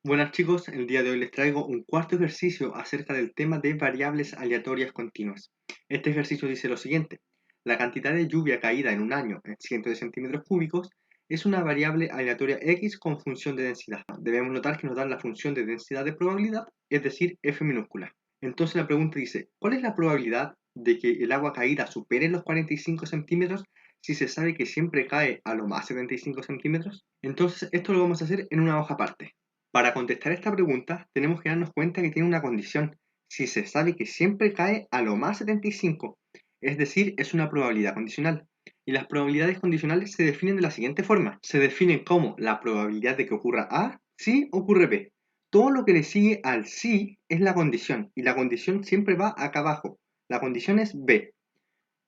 Buenas chicos, el día de hoy les traigo un cuarto ejercicio acerca del tema de variables aleatorias continuas. Este ejercicio dice lo siguiente: la cantidad de lluvia caída en un año en cientos de centímetros cúbicos es una variable aleatoria x con función de densidad. Debemos notar que nos dan la función de densidad de probabilidad, es decir, f minúscula. Entonces la pregunta dice: ¿cuál es la probabilidad de que el agua caída supere los 45 centímetros si se sabe que siempre cae a lo más 75 centímetros? Entonces esto lo vamos a hacer en una hoja aparte. Para contestar esta pregunta, tenemos que darnos cuenta que tiene una condición: si se sabe que siempre cae a lo más 75, es decir, es una probabilidad condicional. Y las probabilidades condicionales se definen de la siguiente forma: se definen como la probabilidad de que ocurra A si ocurre B. Todo lo que le sigue al sí es la condición, y la condición siempre va acá abajo. La condición es B.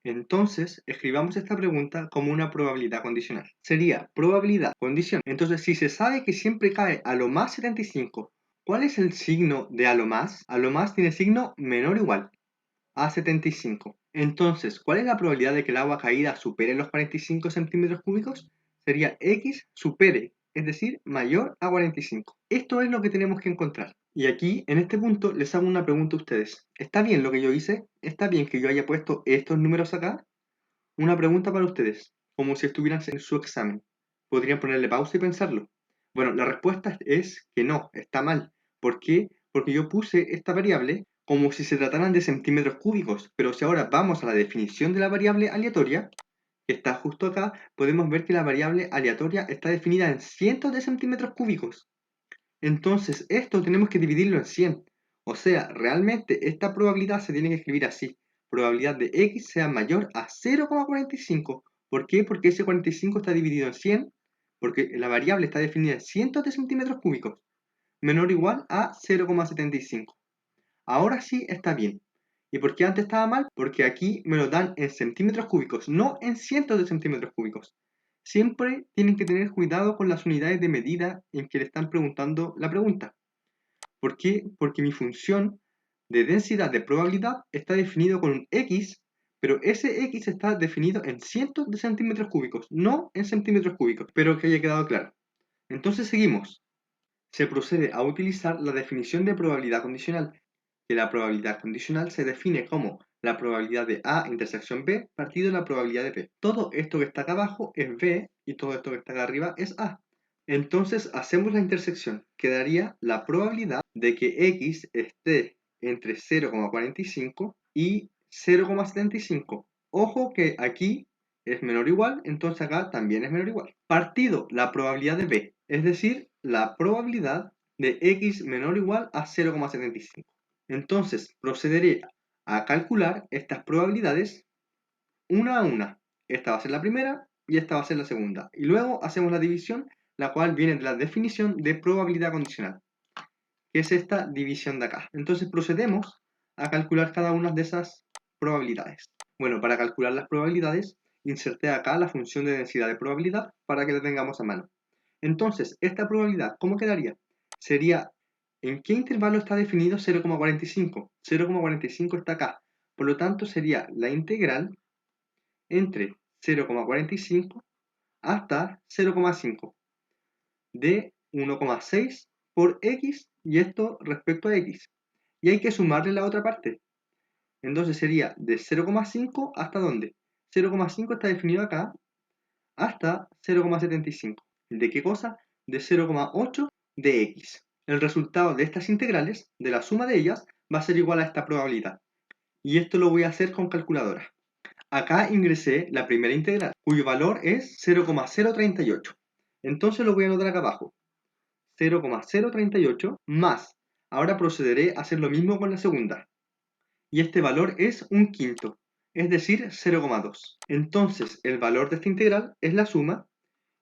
Entonces, escribamos esta pregunta como una probabilidad condicional. Sería probabilidad, condición. Entonces, si se sabe que siempre cae a lo más 75, ¿cuál es el signo de a lo más? A lo más tiene signo menor o igual a 75. Entonces, ¿cuál es la probabilidad de que el agua caída supere los 45 centímetros cúbicos? Sería x supere, es decir, mayor a 45. Esto es lo que tenemos que encontrar. Y aquí, en este punto, les hago una pregunta a ustedes. ¿Está bien lo que yo hice? ¿Está bien que yo haya puesto estos números acá? Una pregunta para ustedes, como si estuvieran en su examen. ¿Podrían ponerle pausa y pensarlo? Bueno, la respuesta es que no, está mal. ¿Por qué? Porque yo puse esta variable como si se trataran de centímetros cúbicos, pero si ahora vamos a la definición de la variable aleatoria, que está justo acá, podemos ver que la variable aleatoria está definida en cientos de centímetros cúbicos. Entonces, esto tenemos que dividirlo en 100. O sea, realmente esta probabilidad se tiene que escribir así: probabilidad de x sea mayor a 0,45. ¿Por qué? Porque ese 45 está dividido en 100, porque la variable está definida en cientos de centímetros cúbicos, menor o igual a 0,75. Ahora sí está bien. ¿Y por qué antes estaba mal? Porque aquí me lo dan en centímetros cúbicos, no en cientos de centímetros cúbicos. Siempre tienen que tener cuidado con las unidades de medida en que le están preguntando la pregunta. ¿Por qué? Porque mi función de densidad de probabilidad está definido con un x, pero ese x está definido en cientos de centímetros cúbicos, no en centímetros cúbicos. Espero que haya quedado claro. Entonces seguimos. Se procede a utilizar la definición de probabilidad condicional, que la probabilidad condicional se define como la probabilidad de A intersección B partido de la probabilidad de B. Todo esto que está acá abajo es B y todo esto que está acá arriba es A. Entonces hacemos la intersección. Quedaría la probabilidad de que X esté entre 0,45 y 0,75. Ojo que aquí es menor o igual, entonces acá también es menor o igual. Partido la probabilidad de B, es decir, la probabilidad de X menor o igual a 0,75. Entonces procederé a calcular estas probabilidades una a una. Esta va a ser la primera y esta va a ser la segunda. Y luego hacemos la división, la cual viene de la definición de probabilidad condicional, que es esta división de acá. Entonces procedemos a calcular cada una de esas probabilidades. Bueno, para calcular las probabilidades, inserté acá la función de densidad de probabilidad para que la tengamos a mano. Entonces, esta probabilidad, ¿cómo quedaría? Sería, ¿en qué intervalo está definido 0,45? 0,45 está acá. Por lo tanto, sería la integral entre 0,45 hasta 0,5 de 1,6 por x, y esto respecto a x. Y hay que sumarle la otra parte. Entonces sería de 0,5 hasta ¿dónde? 0,5 está definido acá hasta 0,75. ¿De qué cosa? De 0,8 de x. El resultado de estas integrales, de la suma de ellas, va a ser igual a esta probabilidad. Y esto lo voy a hacer con calculadora. Acá ingresé la primera integral, cuyo valor es 0,038. Entonces lo voy a anotar acá abajo. 0,038 más. Ahora procederé a hacer lo mismo con la segunda. Y este valor es un quinto, es decir, 0,2. Entonces el valor de esta integral es la suma,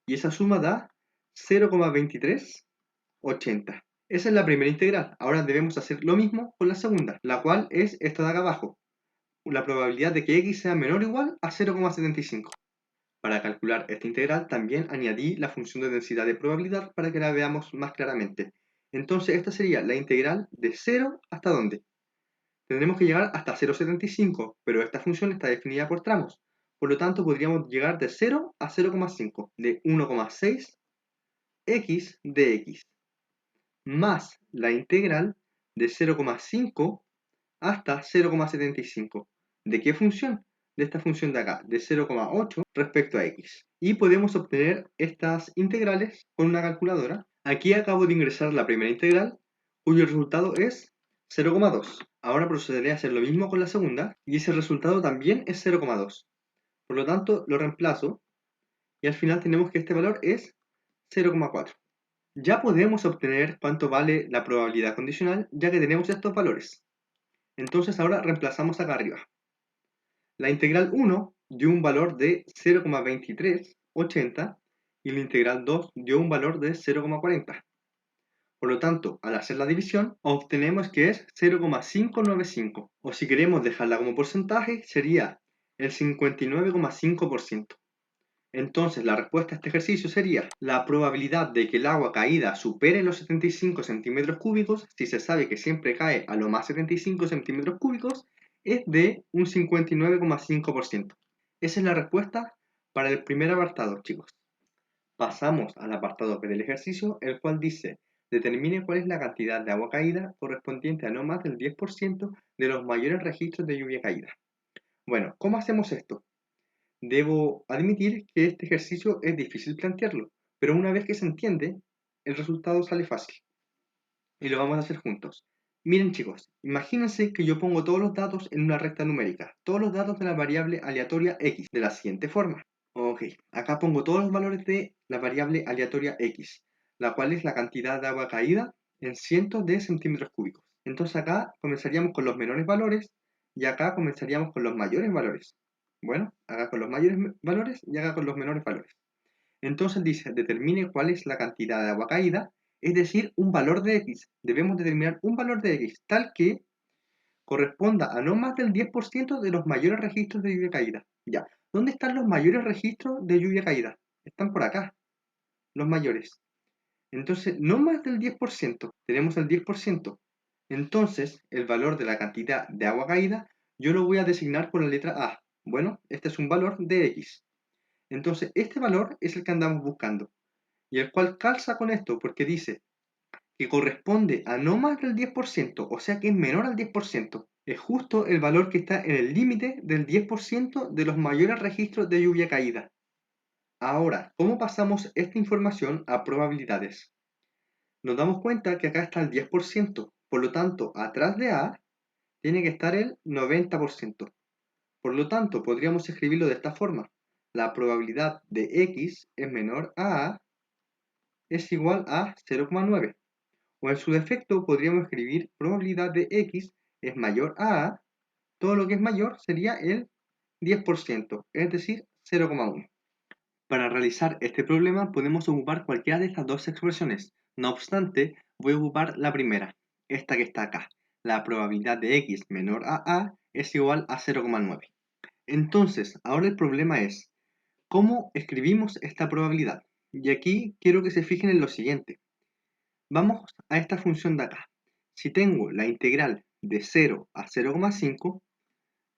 y esa suma da 0,2380. Esa es la primera integral. Ahora debemos hacer lo mismo con la segunda, la cual es esta de acá abajo: la probabilidad de que x sea menor o igual a 0,75. Para calcular esta integral también añadí la función de densidad de probabilidad para que la veamos más claramente. Entonces esta sería la integral de 0 hasta ¿dónde? Tendremos que llegar hasta 0,75, pero esta función está definida por tramos. Por lo tanto, podríamos llegar de 0 a 0,5, de 1,6 x de x. más la integral de 0,5 hasta 0,75. ¿De qué función? De esta función de acá, de 0,8 respecto a x. Y podemos obtener estas integrales con una calculadora. Aquí acabo de ingresar la primera integral, cuyo resultado es 0,2. Ahora procederé a hacer lo mismo con la segunda, y ese resultado también es 0,2. Por lo tanto, lo reemplazo, y al final tenemos que este valor es 0,4. Ya podemos obtener cuánto vale la probabilidad condicional, ya que tenemos estos valores. Entonces ahora reemplazamos acá arriba. La integral 1 dio un valor de 0,2380 y la integral 2 dio un valor de 0,40. Por lo tanto, al hacer la división, obtenemos que es 0,595. O si queremos dejarla como porcentaje, sería el 59,5%. Entonces, la respuesta a este ejercicio sería: la probabilidad de que el agua caída supere los 75 centímetros cúbicos, si se sabe que siempre cae a lo más 75 centímetros cúbicos, es de un 59,5%. Esa es la respuesta para el primer apartado, chicos. Pasamos al apartado B del ejercicio, el cual dice: determine cuál es la cantidad de agua caída correspondiente a no más del 10% de los mayores registros de lluvia caída. Bueno, ¿cómo hacemos esto? Debo admitir que este ejercicio es difícil plantearlo, pero una vez que se entiende, el resultado sale fácil. Y lo vamos a hacer juntos. Miren chicos, imagínense que yo pongo todos los datos en una recta numérica, todos los datos de la variable aleatoria x, de la siguiente forma. Ok, acá pongo todos los valores de la variable aleatoria x, la cual es la cantidad de agua caída en cientos de centímetros cúbicos. Entonces acá comenzaríamos con los menores valores y acá comenzaríamos con los mayores valores. Bueno, acá con los mayores valores y acá con los menores valores. Entonces dice: determine cuál es la cantidad de agua caída, es decir, un valor de x. Debemos determinar un valor de x tal que corresponda a no más del 10% de los mayores registros de lluvia caída. Ya, ¿dónde están los mayores registros de lluvia caída? Están por acá, los mayores. Entonces, no más del 10%, tenemos el 10%. Entonces, el valor de la cantidad de agua caída, yo lo voy a designar con la letra A. Bueno, este es un valor de x. Entonces, este valor es el que andamos buscando, y el cual calza con esto, porque dice que corresponde a no más del 10%, o sea que es menor al 10%. Es justo el valor que está en el límite del 10% de los mayores registros de lluvia caída. Ahora, ¿cómo pasamos esta información a probabilidades? Nos damos cuenta que acá está el 10%, por lo tanto, atrás de A tiene que estar el 90%. Por lo tanto, podríamos escribirlo de esta forma: la probabilidad de x es menor a es igual a 0,9. O en su defecto podríamos escribir probabilidad de x es mayor a, todo lo que es mayor sería el 10%, es decir, 0,1. Para realizar este problema podemos ocupar cualquiera de estas dos expresiones. No obstante, voy a ocupar la primera, esta que está acá. La probabilidad de x menor a es igual a 0,9. Entonces, ahora el problema es: ¿cómo escribimos esta probabilidad? Y aquí quiero que se fijen en lo siguiente. Vamos a esta función de acá. Si tengo la integral de 0 a 0,5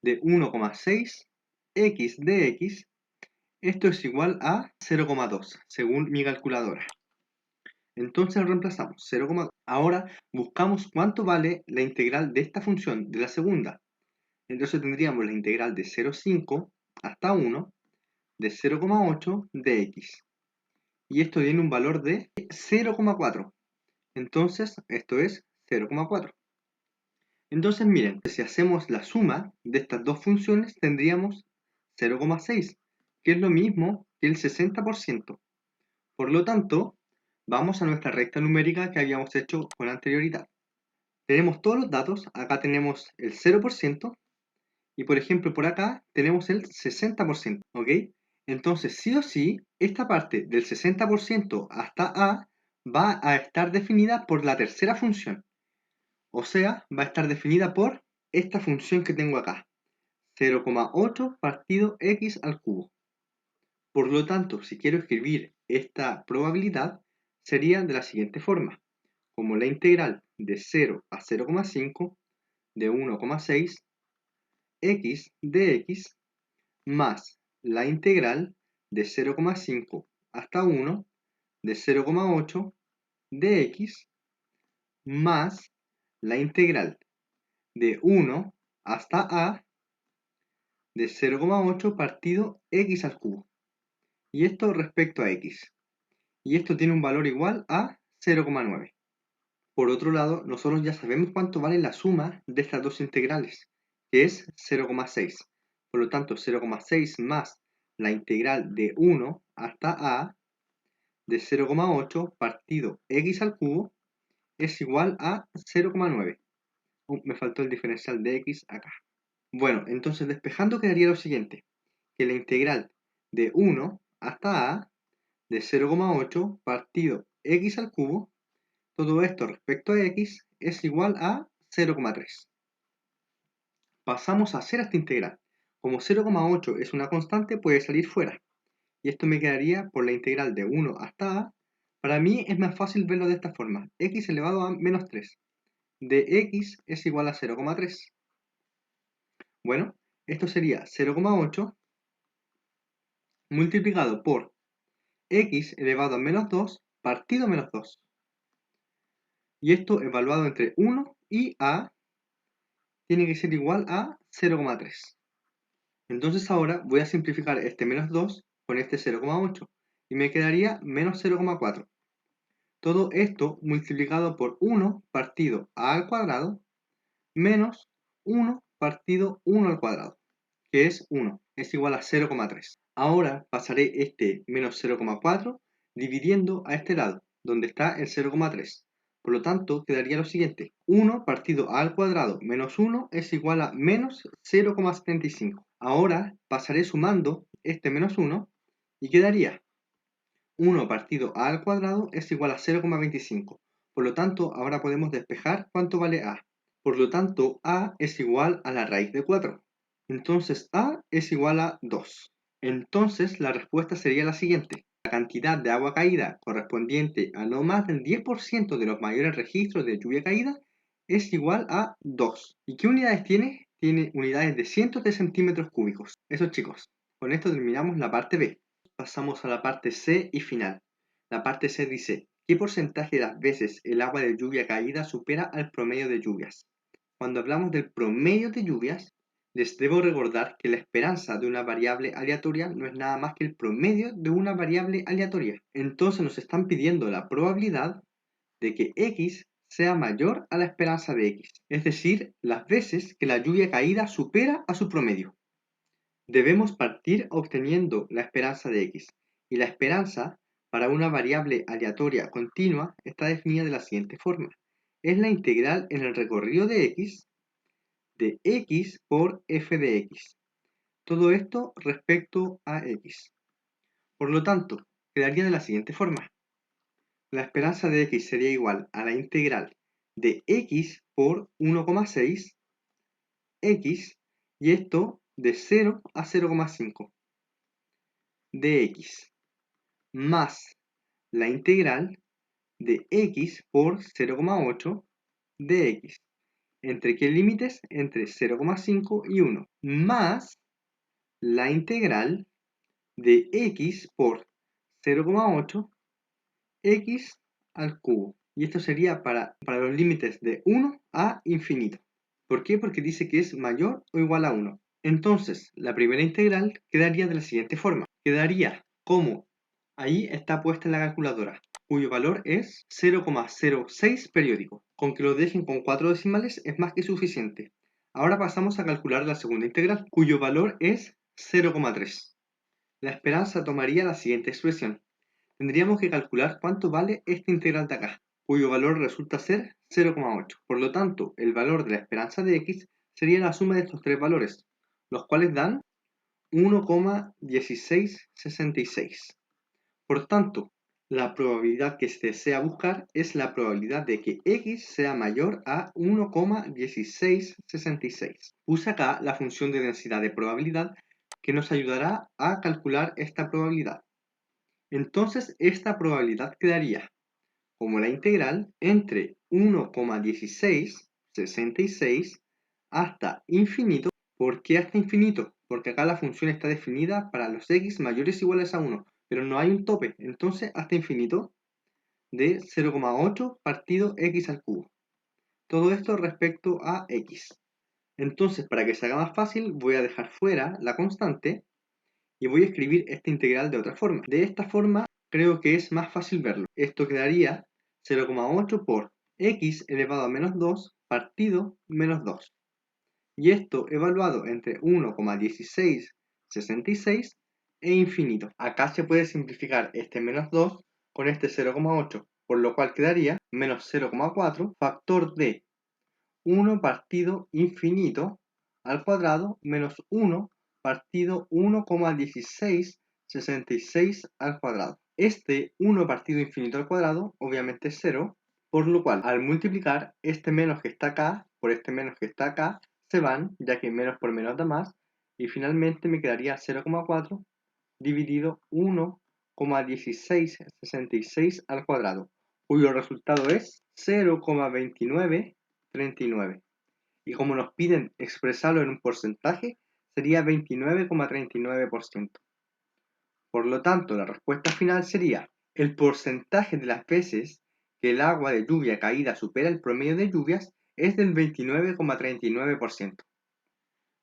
de 1,6 x de x, esto es igual a 0,2 según mi calculadora. Entonces reemplazamos 0,2. Ahora buscamos cuánto vale la integral de esta función, de la segunda. Entonces tendríamos la integral de 0,5 hasta 1 de 0,8 de x. Y esto tiene un valor de 0,4. Entonces esto es 0,4. Entonces miren, si hacemos la suma de estas dos funciones tendríamos 0,6, que es lo mismo que el 60%. Por lo tanto, vamos a nuestra recta numérica que habíamos hecho con anterioridad. Tenemos todos los datos, acá tenemos el 0%, y por ejemplo por acá tenemos el 60%, ¿ok? Entonces sí o sí, esta parte del 60% hasta A va a estar definida por la tercera función. O sea, va a estar definida por esta función que tengo acá, 0,8 partido x al cubo. Por lo tanto, si quiero escribir esta probabilidad, sería de la siguiente forma: como la integral de 0 a 0,5 de 1,6 x de x más la integral de 0,5 hasta 1 de 0,8 de x más la integral de 1 hasta a de 0,8 partido x al cubo. Y esto respecto a x. Y esto tiene un valor igual a 0,9. Por otro lado, nosotros ya sabemos cuánto vale la suma de estas dos integrales, que es 0,6. Por lo tanto, 0,6 más la integral de 1 hasta a de 0,8 partido x al cubo es igual a 0,9. Me faltó el diferencial de x acá. Bueno, entonces despejando quedaría lo siguiente, que la integral de 1 hasta a de 0,8 partido x al cubo, todo esto respecto a x es igual a 0,3. Pasamos a hacer esta integral. Como 0,8 es una constante, puede salir fuera. Y esto me quedaría por la integral de 1 hasta a. Para mí es más fácil verlo de esta forma. X elevado a menos 3. De x es igual a 0,3. Bueno, esto sería 0,8 multiplicado por x elevado a menos 2 partido menos 2. Y esto evaluado entre 1 y a tiene que ser igual a 0,3. Entonces ahora voy a simplificar este menos 2 con este 0,8 y me quedaría menos 0,4. Todo esto multiplicado por 1 partido a al cuadrado menos 1 partido 1 al cuadrado, que es 1, es igual a 0,3. Ahora pasaré este menos 0,4 dividiendo a este lado, donde está el 0,3. Por lo tanto, quedaría lo siguiente. 1 partido a al cuadrado menos 1 es igual a menos 0,75. Ahora pasaré sumando este menos 1 y quedaría 1 partido a al cuadrado es igual a 0,25. Por lo tanto, ahora podemos despejar cuánto vale a. Por lo tanto, a es igual a la raíz de 4. Entonces, a es igual a 2. Entonces, la respuesta sería la siguiente. La cantidad de agua caída correspondiente a no más del 10% de los mayores registros de lluvia caída es igual a 2. ¿Y qué unidades tiene? Tiene unidades de cientos de centímetros cúbicos. Eso, chicos. Con esto terminamos la parte B. Pasamos a la parte C y final. La parte C dice, ¿qué porcentaje de las veces el agua de lluvia caída supera al promedio de lluvias? Cuando hablamos del promedio de lluvias, les debo recordar que la esperanza de una variable aleatoria no es nada más que el promedio de una variable aleatoria. Entonces nos están pidiendo la probabilidad de que x sea mayor a la esperanza de x, es decir, las veces que la lluvia caída supera a su promedio. Debemos partir obteniendo la esperanza de x, y la esperanza para una variable aleatoria continua está definida de la siguiente forma. Es la integral en el recorrido de x por f de x. Todo esto respecto a x. Por lo tanto, quedaría de la siguiente forma. La esperanza de x sería igual a la integral de x por 1,6 x, y esto de 0 a 0,5 de x, más la integral de x por 0,8 de x. ¿Entre qué límites? Entre 0,5 y 1, más la integral de x por 0,8 x al cubo. Y esto sería para los límites de 1 a infinito. ¿Por qué? Porque dice que es mayor o igual a 1. Entonces, la primera integral quedaría de la siguiente forma. Quedaría como ahí está puesta en la calculadora, cuyo valor es 0,06 periódico. Con que lo dejen con 4 decimales es más que suficiente. Ahora pasamos a calcular la segunda integral, cuyo valor es 0,3. La esperanza tomaría la siguiente expresión. Tendríamos que calcular cuánto vale esta integral de acá, cuyo valor resulta ser 0,8. Por lo tanto, el valor de la esperanza de x sería la suma de estos tres valores, los cuales dan 1,1666. Por tanto, la probabilidad que se desea buscar es la probabilidad de que x sea mayor a 1,1666. Puse acá la función de densidad de probabilidad que nos ayudará a calcular esta probabilidad. Entonces, esta probabilidad quedaría como la integral entre 1,1666 hasta infinito. ¿Por qué hasta infinito? Porque acá la función está definida para los x mayores o iguales a 1, pero no hay un tope. Entonces, hasta infinito de 0,8 partido x al cubo. Todo esto respecto a x. Entonces, para que se haga más fácil, voy a dejar fuera la constante y voy a escribir esta integral de otra forma. De esta forma, creo que es más fácil verlo. Esto quedaría 0,8 por x elevado a menos 2 partido menos 2. Y esto evaluado entre 1,1666 e infinito. Acá se puede simplificar este menos 2 con este 0,8, por lo cual quedaría menos 0,4 factor de 1 partido infinito al cuadrado menos 1 partido 1,1666 al cuadrado. Este 1 partido infinito al cuadrado obviamente es 0, por lo cual al multiplicar este menos que está acá por este menos que está acá, se van, ya que menos por menos da más, y finalmente me quedaría 0,4 dividido 1,1666 al cuadrado, cuyo resultado es 0,2939. Y como nos piden expresarlo en un porcentaje, sería 29,39%. Por lo tanto, la respuesta final sería el porcentaje de las veces que el agua de lluvia caída supera el promedio de lluvias es del 29,39%.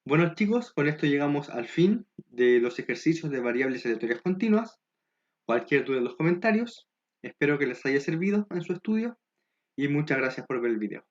Bueno chicos, con esto llegamos al fin de los ejercicios de variables aleatorias continuas. Cualquier duda en los comentarios. Espero que les haya servido en su estudio y muchas gracias por ver el video.